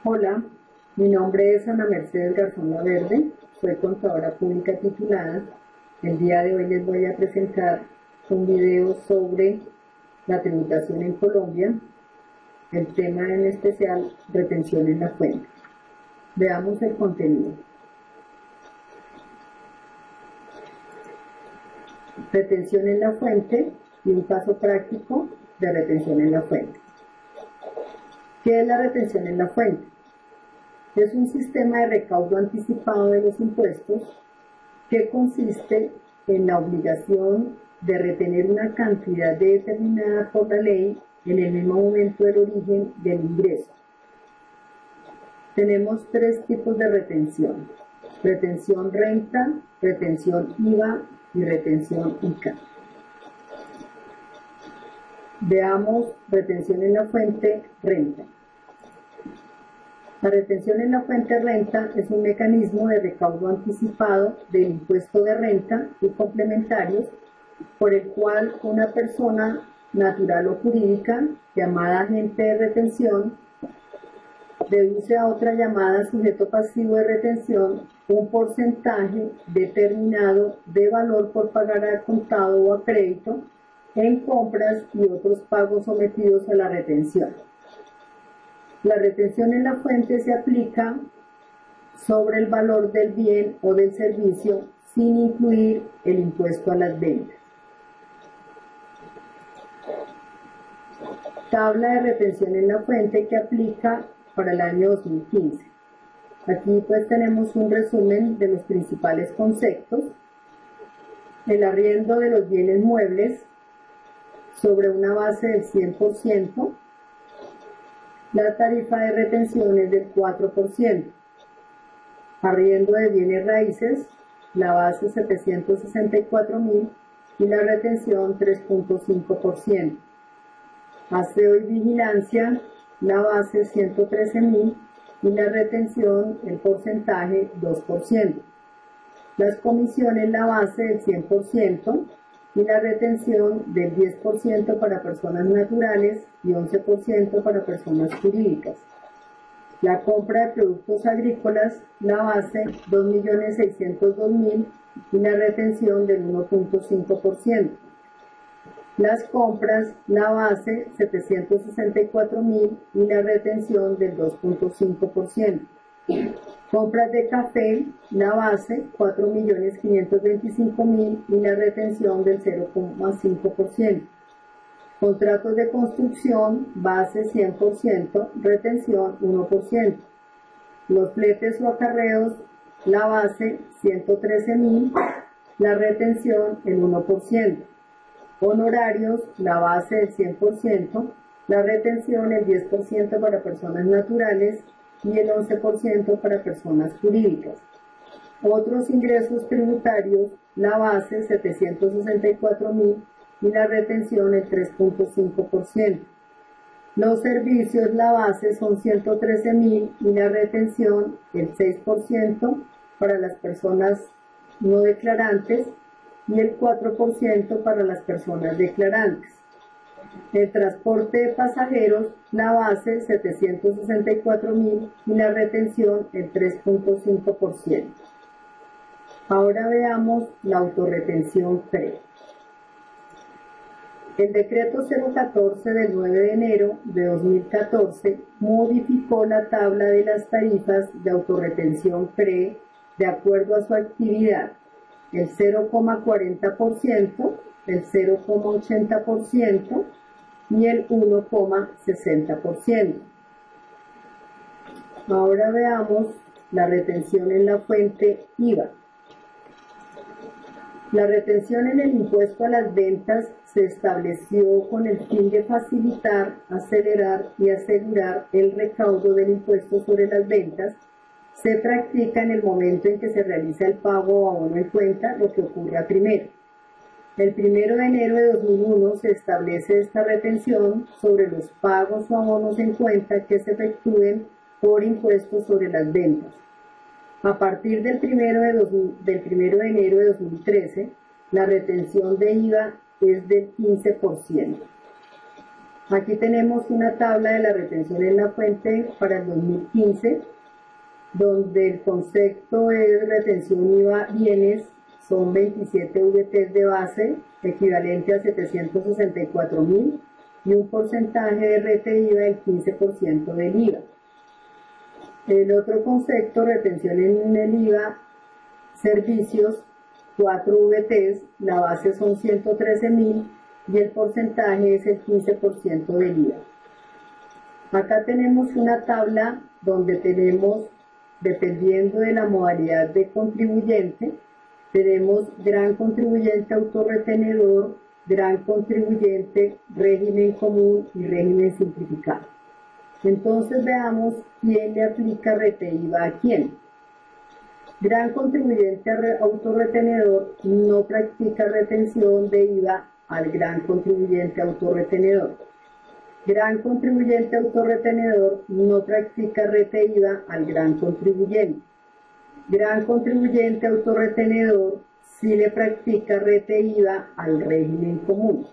Hola, mi nombre es Ana Mercedes Garzón Laverde, soy contadora pública titulada. El día de hoy les voy a presentar un video sobre la tributación en Colombia, el tema en especial retención en la fuente. Veamos el contenido. Retención en la fuente y un caso práctico de retención en la fuente. ¿Qué es la retención en la fuente? Es un sistema de recaudo anticipado de los impuestos que consiste en la obligación de retener una cantidad determinada por la ley en el mismo momento del origen del ingreso. Tenemos tres tipos de retención: retención renta, retención IVA y retención ICA. Veamos retención en la fuente renta. La retención en la fuente renta es un mecanismo de recaudo anticipado del impuesto de renta y complementarios por el cual una persona natural o jurídica llamada agente de retención deduce a otra llamada sujeto pasivo de retención un porcentaje determinado de valor por pagar al contado o a crédito en compras y otros pagos sometidos a la retención. La retención en la fuente se aplica sobre el valor del bien o del servicio sin incluir el impuesto a las ventas. Tabla de retención en la fuente que aplica para el año 2015. Aquí pues tenemos un resumen de los principales conceptos. El arriendo de los bienes muebles sobre una base del 100%. La tarifa de retención es del 4%. Arriendo de bienes raíces, la base 764.000 y la retención 3.5%. Aseo y vigilancia, la base 113.000 y la retención, el porcentaje 2%. Las comisiones, la base del 100% y la retención del 10% para personas naturales y 11% para personas jurídicas. La compra de productos agrícolas, la base 2.602.000 y la retención del 1.5%. Las compras, la base 764.000 y la retención del 2.5%. Compras de café, la base 4.525.000 y la retención del 0.5%. Contratos de construcción, base 100%, retención 1%. Los fletes o acarreos, la base 113.000, la retención el 1%. Honorarios, la base del 100%, la retención el 10% para personas naturales y el 11% para personas jurídicas. Otros ingresos tributarios, la base 764.000 y la retención el 3.5%. Los servicios, la base son 113.000 y la retención el 6% para las personas no declarantes y el 4% para las personas declarantes. El transporte de pasajeros, la base 764.000 y la retención el 3.5%. Ahora veamos la autorretención PRE. El decreto 014 del 9 de enero de 2014 modificó la tabla de las tarifas de autorretención PRE de acuerdo a su actividad, el 0,40%, el 0,80% y el 1,60%. Ahora veamos la retención en la fuente IVA. La retención en el impuesto a las ventas se estableció con el fin de facilitar, acelerar y asegurar el recaudo del impuesto sobre las ventas. Se practica en el momento en que se realiza el pago o abono en cuenta, lo que ocurra primero. El 1 de enero de 2001 se establece esta retención sobre los pagos o abonos en cuenta que se efectúen por impuestos sobre las ventas. A partir del 1 de enero de 2013, la retención de IVA es del 15%. Aquí tenemos una tabla de la retención en la fuente para el 2015, donde el concepto es retención IVA bienes, son 27 VTs de base, equivalente a 764.000, y un porcentaje de rete IVA del 15% del IVA. El otro concepto, retención en el IVA, servicios, 4 VTs, la base son 113.000 y el porcentaje es el 15% del IVA. Acá tenemos una tabla donde tenemos, dependiendo de la modalidad de contribuyente, tenemos gran contribuyente autorretenedor, gran contribuyente, régimen común y régimen simplificado. Entonces veamos quién le aplica rete IVA a quién. Gran contribuyente autorretenedor no practica retención de IVA al gran contribuyente autorretenedor. Gran contribuyente autorretenedor no practica rete IVA al gran contribuyente. Gran contribuyente autorretenedor sí le practica rete IVA al régimen común.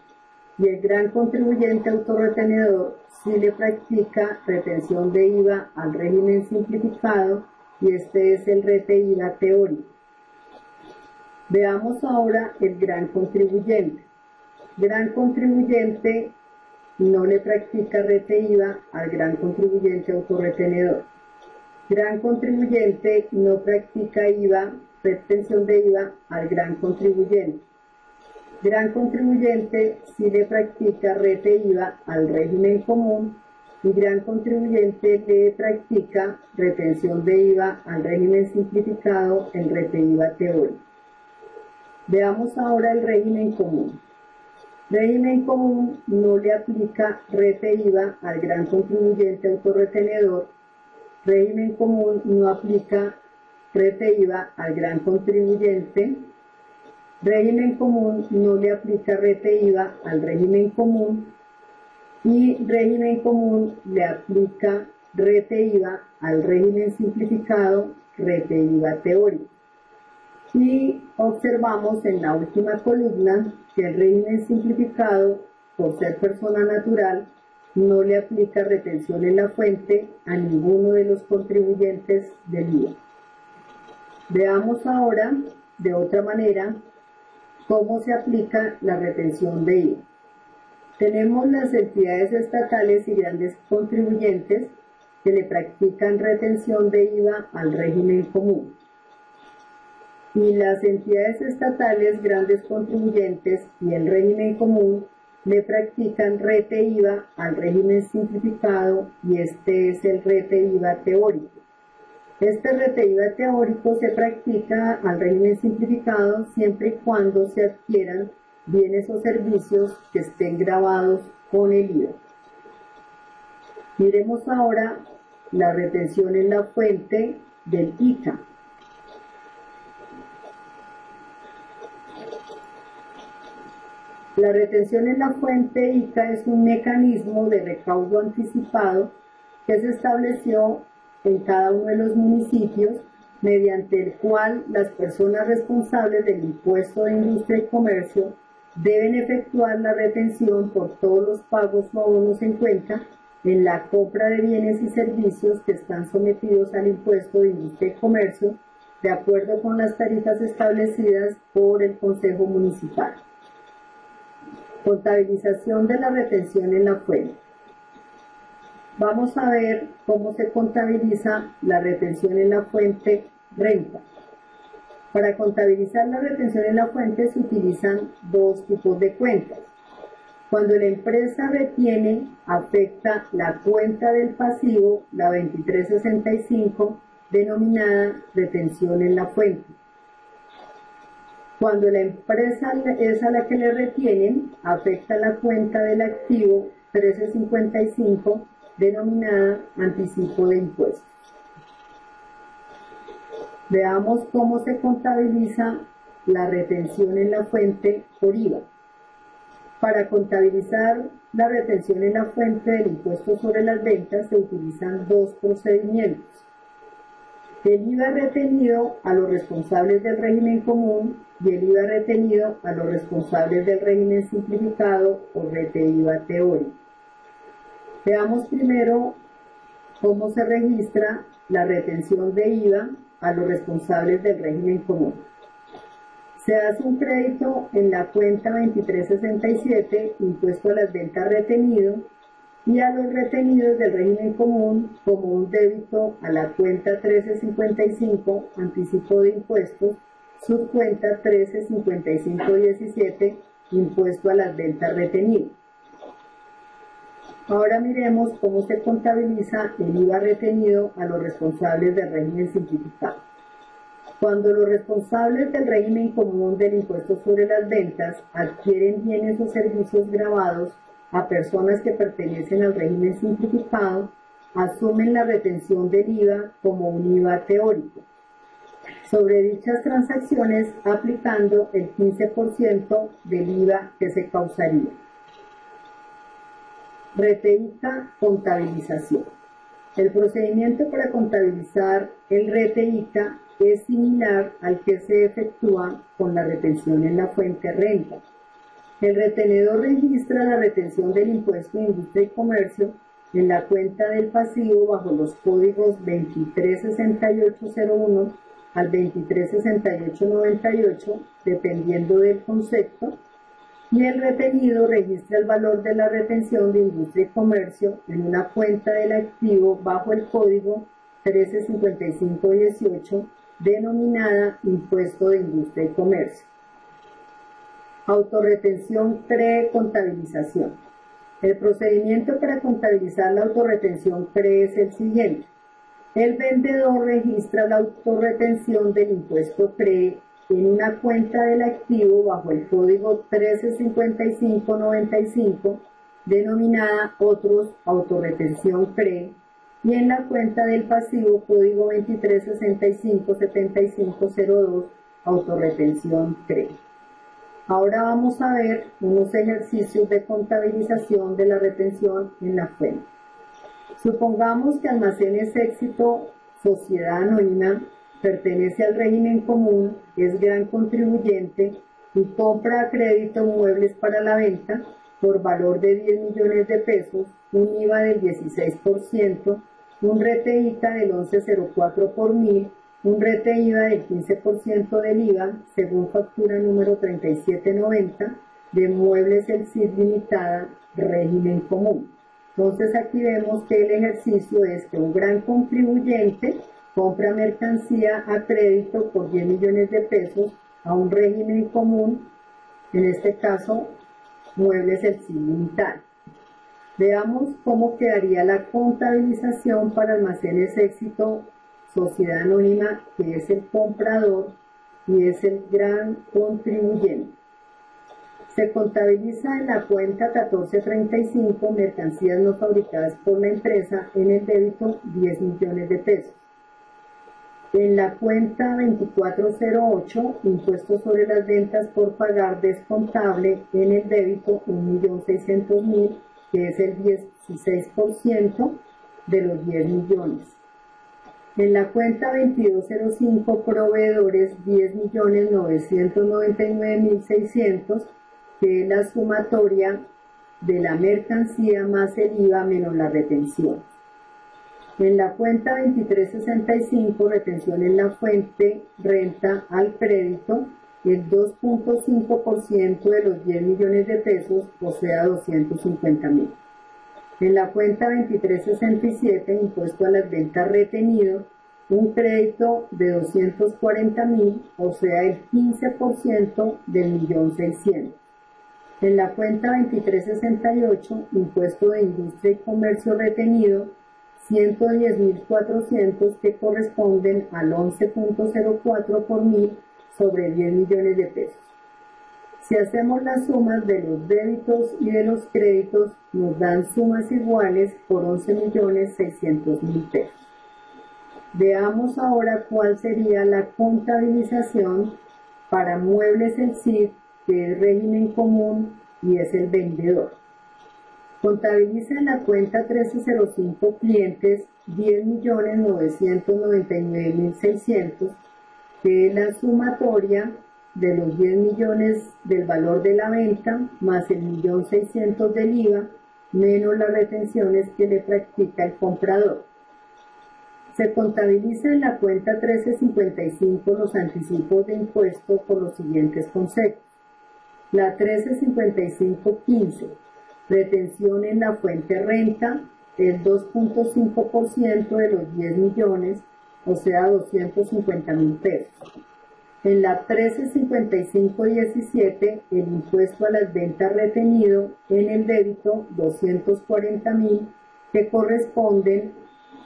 Y el gran contribuyente autorretenedor sí le practica retención de IVA al régimen simplificado, y este es el rete IVA teórico. Veamos ahora el gran contribuyente. Gran contribuyente no le practica rete IVA al gran contribuyente autorretenedor. Gran contribuyente no practica IVA, retención de IVA al gran contribuyente. Gran contribuyente sí le practica rete IVA al régimen común, y gran contribuyente le practica retención de IVA al régimen simplificado en rete IVA teórico. Veamos ahora el régimen común. Régimen común no le aplica rete IVA al gran contribuyente autorretenedor. Régimen común no aplica rete IVA al gran contribuyente. Régimen común no le aplica rete IVA al régimen común, y régimen común le aplica rete IVA al régimen simplificado, rete IVA teórico. Y observamos en la última columna que el régimen simplificado, por ser persona natural, no le aplica retención en la fuente a ninguno de los contribuyentes del IVA. Veamos ahora, de otra manera, cómo se aplica la retención de IVA. Tenemos las entidades estatales y grandes contribuyentes que le practican retención de IVA al régimen común. Y las entidades estatales, grandes contribuyentes y el régimen común le practican rete IVA al régimen simplificado, y este es el rete IVA teórico. Este rete IVA teórico se practica al régimen simplificado siempre y cuando se adquieran bienes o servicios que estén grabados con el IVA. Miremos ahora la retención en la fuente del ICA. La retención en la fuente ICA es un mecanismo de recaudo anticipado que se estableció en cada uno de los municipios, mediante el cual las personas responsables del impuesto de industria y comercio deben efectuar la retención por todos los pagos o abonos en cuenta en la compra de bienes y servicios que están sometidos al impuesto de industria y comercio, de acuerdo con las tarifas establecidas por el Consejo Municipal. Contabilización de la retención en la fuente. Vamos a ver cómo se contabiliza la retención en la fuente renta. Para contabilizar la retención en la fuente se utilizan dos tipos de cuentas. Cuando la empresa retiene, afecta la cuenta del pasivo, la 2365, denominada retención en la fuente. Cuando la empresa es a la que le retienen, afecta la cuenta del activo 1355, denominada anticipo de impuestos. Veamos cómo se contabiliza la retención en la fuente por IVA. Para contabilizar la retención en la fuente del impuesto sobre las ventas se utilizan dos procedimientos. El IVA retenido a los responsables del régimen común y el IVA retenido a los responsables del régimen simplificado o rete IVA teórico. Veamos primero cómo se registra la retención de IVA a los responsables del régimen común. Se hace un crédito en la cuenta 2367, impuesto a las ventas retenido, y a los retenidos del régimen común como un débito a la cuenta 1355, anticipo de impuestos, subcuenta 135517, impuesto a las ventas retenido. Ahora miremos cómo se contabiliza el IVA retenido a los responsables del régimen simplificado. Cuando los responsables del régimen común del impuesto sobre las ventas adquieren bienes o servicios gravados a personas que pertenecen al régimen simplificado, asumen la retención del IVA como un IVA teórico sobre dichas transacciones, aplicando el 15% del IVA que se causaría. RETE-ICA, contabilización. El procedimiento para contabilizar el RETE-ICA es similar al que se efectúa con la retención en la fuente renta. El retenedor registra la retención del impuesto de industria y comercio en la cuenta del pasivo bajo los códigos 236801 al 236898, dependiendo del concepto, y el retenido registra el valor de la retención de industria y comercio en una cuenta del activo bajo el código 135518, denominada impuesto de industria y comercio. Autorretención pre-contabilización. El procedimiento para contabilizar la autorretención pre es el siguiente. El vendedor registra la autorretención del impuesto pre en una cuenta del activo bajo el código 135595, denominada otros autorretención pre, y en la cuenta del pasivo código 23657502, autorretención pre. Ahora vamos a ver unos ejercicios de contabilización de la retención en la fuente. Supongamos que Almacenes Éxito, sociedad anónima, pertenece al régimen común, es gran contribuyente y compra a crédito muebles para la venta por valor de 10 millones de pesos, un IVA del 16%, un RETE-ICA del 1104 por mil, un RETE-IVA del 15% del IVA, según factura número 3790, de Muebles El Cid Limitada, régimen común. Entonces aquí vemos que el ejercicio es que un gran contribuyente compra mercancía a crédito por 10 millones de pesos a un régimen común, en este caso, Muebles El Cid Limitada. Veamos cómo quedaría la contabilización para Almacenes Éxito, sociedad anónima, que es el comprador y es el gran contribuyente. Se contabiliza en la cuenta 1435 mercancías no fabricadas por la empresa en el débito 10 millones de pesos. En la cuenta 2408, impuestos sobre las ventas por pagar descontable, en el débito 1.600.000, que es el 16% de los 10 millones. En la cuenta 2205, proveedores 10.999.600, que es la sumatoria de la mercancía más el IVA menos la retención. En la cuenta 2365, retención en la fuente renta al crédito, el 2.5% de los 10 millones de pesos, o sea 250.000. En la cuenta 2367, impuesto a las ventas retenido, un crédito de 240.000, o sea el 15% del 1.600.000. En la cuenta 2368, impuesto de industria y comercio retenido, 110.400, que corresponden al 11.04 por mil sobre 10 millones de pesos. Si hacemos las sumas de los débitos y de los créditos, nos dan sumas iguales por 11.600.000 pesos. Veamos ahora cuál sería la contabilización para Muebles El Cid, que es régimen común y es el vendedor. Contabiliza en la cuenta 1305 clientes 10.999.600, que es la sumatoria de los 10 millones del valor de la venta más el 1.600.000 del IVA, menos las retenciones que le practica el comprador. Se contabiliza en la cuenta 1355 los anticipos de impuesto por los siguientes conceptos. La 1355.15, retención en la fuente renta, es 2.5% de los 10 millones, o sea, 250.000 pesos. En la 1355.17, el impuesto a las ventas retenido en el débito, 240.000, que corresponden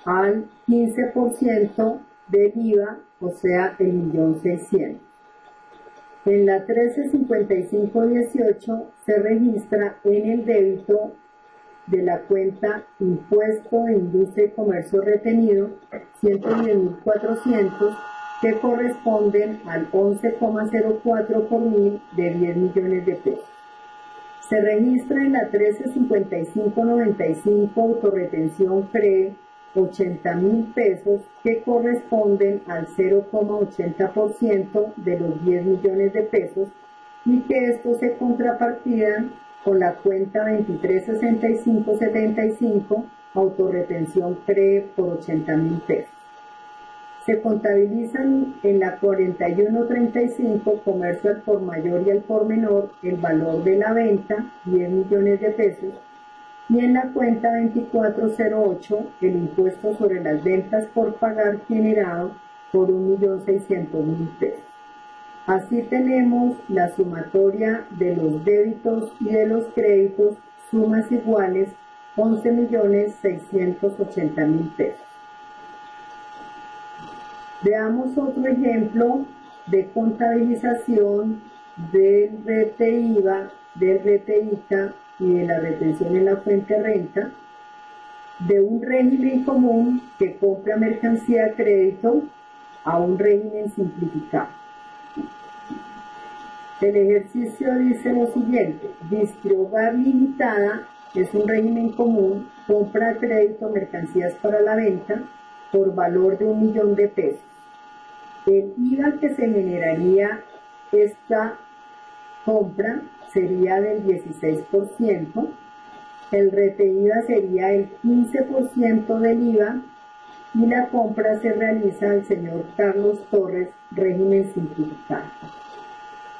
al 15% del IVA, o sea, el 1.600.000. En la 1355.18 se registra en el débito de la cuenta Impuesto de Industria y Comercio Retenido 110.400, que corresponden al 11,04 por mil de 10 millones de pesos. Se registra en la 1355.95 autorretención CREE 80.000 pesos, que corresponden al 0,80% de los 10 millones de pesos, y que estos se contrapartidan con la cuenta 2365.75 autorretención CREE por 80.000 pesos. Se contabilizan en la 41.35 comercio al por mayor y al por menor el valor de la venta, 10 millones de pesos, y en la cuenta 2408 el impuesto sobre las ventas por pagar generado por 1.600.000 pesos. Así tenemos la sumatoria de los débitos y de los créditos, sumas iguales 11.680.000 pesos. Veamos otro ejemplo de contabilización del RETE-IVA, del RETE-ICA y de la retención en la fuente renta, de un régimen común que compra mercancía a crédito a un régimen simplificado. El ejercicio dice lo siguiente: Distrihogar Limitada es un régimen común, compra a crédito mercancías para la venta por valor de 1 millón de pesos. El IVA que se generaría esta compra sería del 16%, el RETE-IVA sería el 15% del IVA, y la compra se realiza al señor Carlos Torres, régimen simplificado.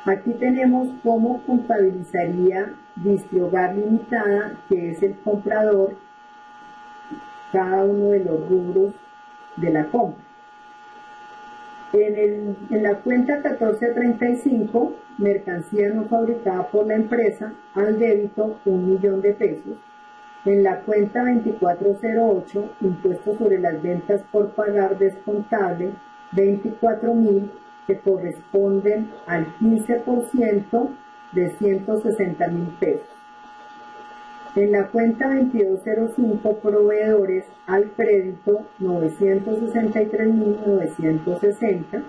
Aquí tenemos cómo contabilizaría Distrihogar Limitada, que es el comprador, cada uno de los rubros de la compra. En la cuenta 1435, mercancía no fabricada por la empresa, al débito 1 millón de pesos. En la cuenta 2408, impuestos sobre las ventas por pagar descontable, 24.000, que corresponden al 15% de 160.000 pesos. En la cuenta 2205, proveedores al crédito, 963.960.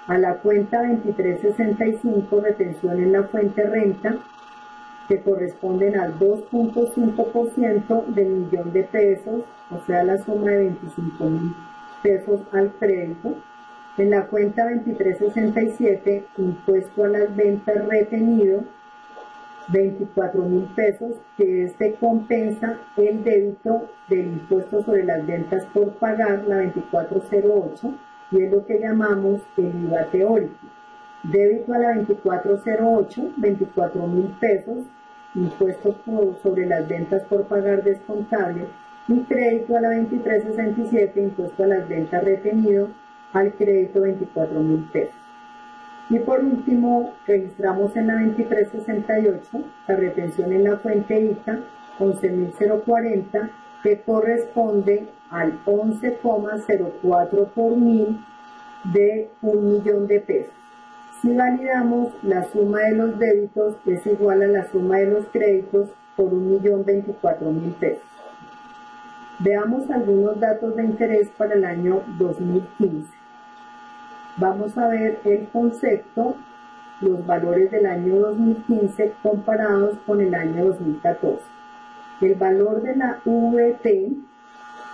A la cuenta 2365, retención en la fuente renta, que corresponden al 2.5% del millón de pesos, o sea, la suma de 25.000 pesos al crédito. En la cuenta 2367, impuesto a las ventas retenido, 24.000 pesos, que este compensa el débito del impuesto sobre las ventas por pagar, la 2408, y es lo que llamamos el IVA teórico. Débito a la 2408, 24.000 pesos, impuestos sobre las ventas por pagar descontable, y crédito a la 2367, impuesto a las ventas retenido, al crédito 24.000 pesos. Y por último, registramos en la 2368 la retención en la fuente ICA, 11.040, que corresponde al 11,04 por mil de 1 millón de pesos. Si validamos, la suma de los débitos es igual a la suma de los créditos por 1.024.000 pesos. Veamos algunos datos de interés para el año 2015. Vamos a ver el concepto, los valores del año 2015 comparados con el año 2014. El valor de la VT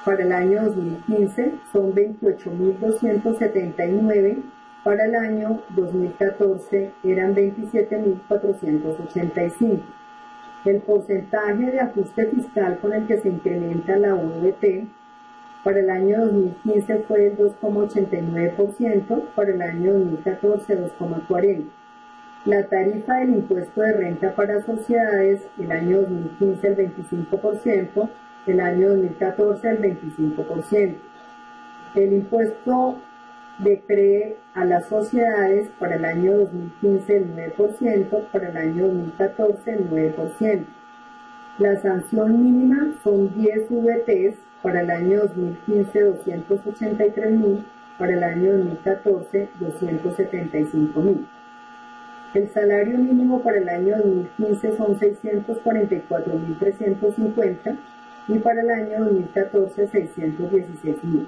para el año 2015 son 28.279, para el año 2014 eran 27.485. El porcentaje de ajuste fiscal con el que se incrementa la UVT para el año 2015 fue del 2,89%, para el año 2014 2,40%. La tarifa del impuesto de renta para sociedades, el año 2015 el 25%, el año 2014 el 25%. El impuesto de CRE a las sociedades para el año 2015 el 9%, para el año 2014 el 9%. La sanción mínima son 10 VTs, para el año 2015 283.000, para el año 2014 275.000. El salario mínimo para el año 2015 son 644.350 y para el año 2014 616.000.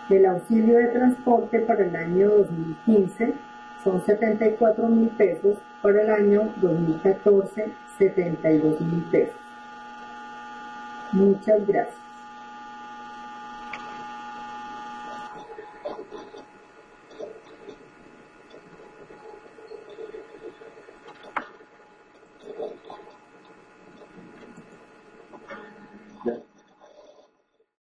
El auxilio de transporte para el año 2015 son 74.000 pesos, para el año 2014 72.000 pesos. Muchas gracias.